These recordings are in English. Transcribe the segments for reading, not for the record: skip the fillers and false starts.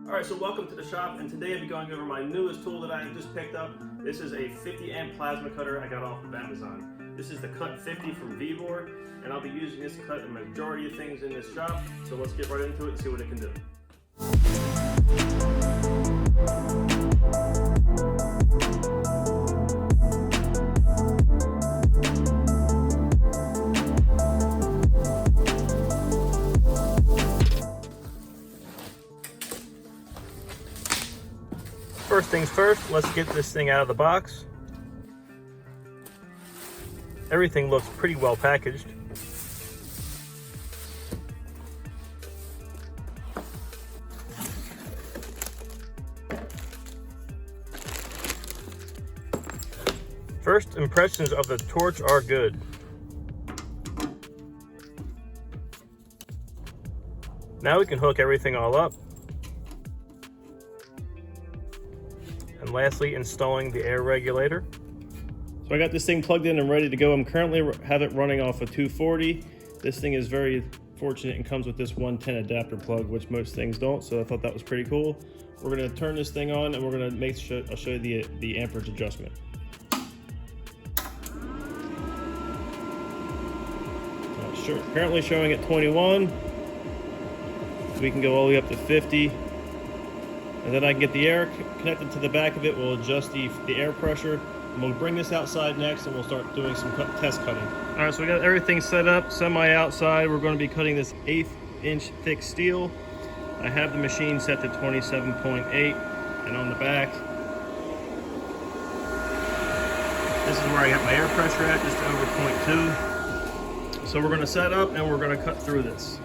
Alright, so welcome to the shop, and today I'll be going over my newest tool that I just picked up. This is a 50 amp plasma cutter I got off of Amazon. This is the CUT-50 from VEVOR, and I'll be using this to cut the majority of things in this shop. So let's get right into it and see what it can do. First things first, let's get this thing out of the box. Everything looks pretty well packaged. First impressions of the torch are good. Now we can hook everything all up. And lastly, installing the air regulator. So I got this thing plugged in and ready to go. I'm currently have it running off a 240. This thing is very fortunate and comes with this 110 adapter plug, which most things don't, so I thought that was pretty cool. We're gonna turn this thing on and we're gonna make sure, I'll show you the amperage adjustment. So currently showing at 21. We can go all the way up to 50. And then I can get the air connected to the back of it. We'll adjust the air pressure. And we'll bring this outside next and we'll start doing some test cutting. All right, so we got everything set up, semi-outside. We're going to be cutting this 1/8 inch thick steel. I have the machine set to 27.8, and on the back, this is where I got my air pressure at, just over 0.2. So we're going to set up and we're going to cut through this.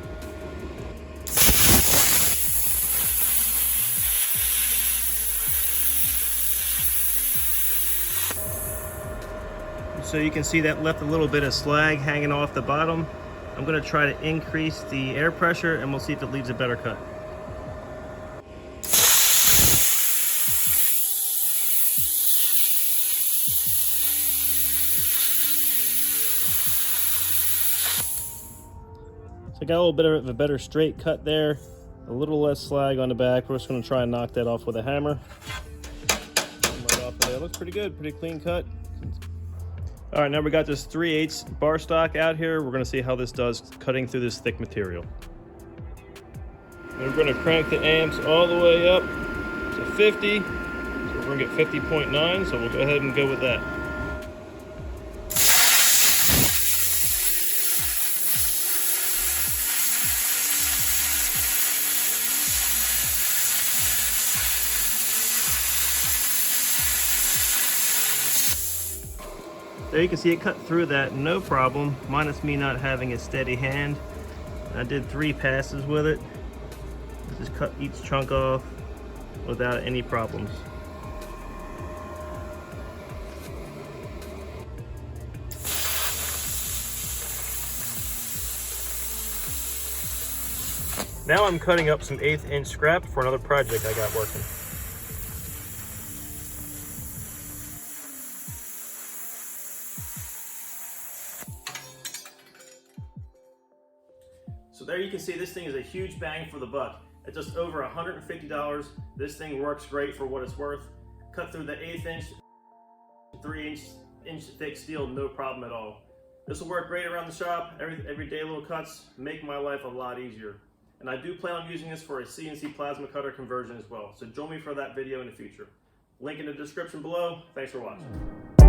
So you can see that left a little bit of slag hanging off the bottom. I'm going to try to increase the air pressure and we'll see if it leaves a better cut. So I got a little bit of a better straight cut there, a little less slag on the back. We're just going to try and knock that off with a hammer. Right off of there. It looks pretty good, pretty clean cut. All right, now we got this 3/8 bar stock out here. We're gonna see how this does cutting through this thick material. And we're gonna crank the amps all the way up to 50. So we're gonna get 50.9, so we'll go ahead and go with that. There you can see it cut through that, no problem, minus me not having a steady hand. I did 3 passes with it. Just cut each chunk off without any problems. Now I'm cutting up some 1/8 inch scrap for another project I got working. So there you can see this thing is a huge bang for the buck. At just over $150, this thing works great for what it's worth. Cut through the 1/8 inch, 3" thick steel, no problem at all. This will work great around the shop. Everyday little cuts make my life a lot easier. And I do plan on using this for a CNC plasma cutter conversion as well. So join me for that video in the future. Link in the description below. Thanks for watching.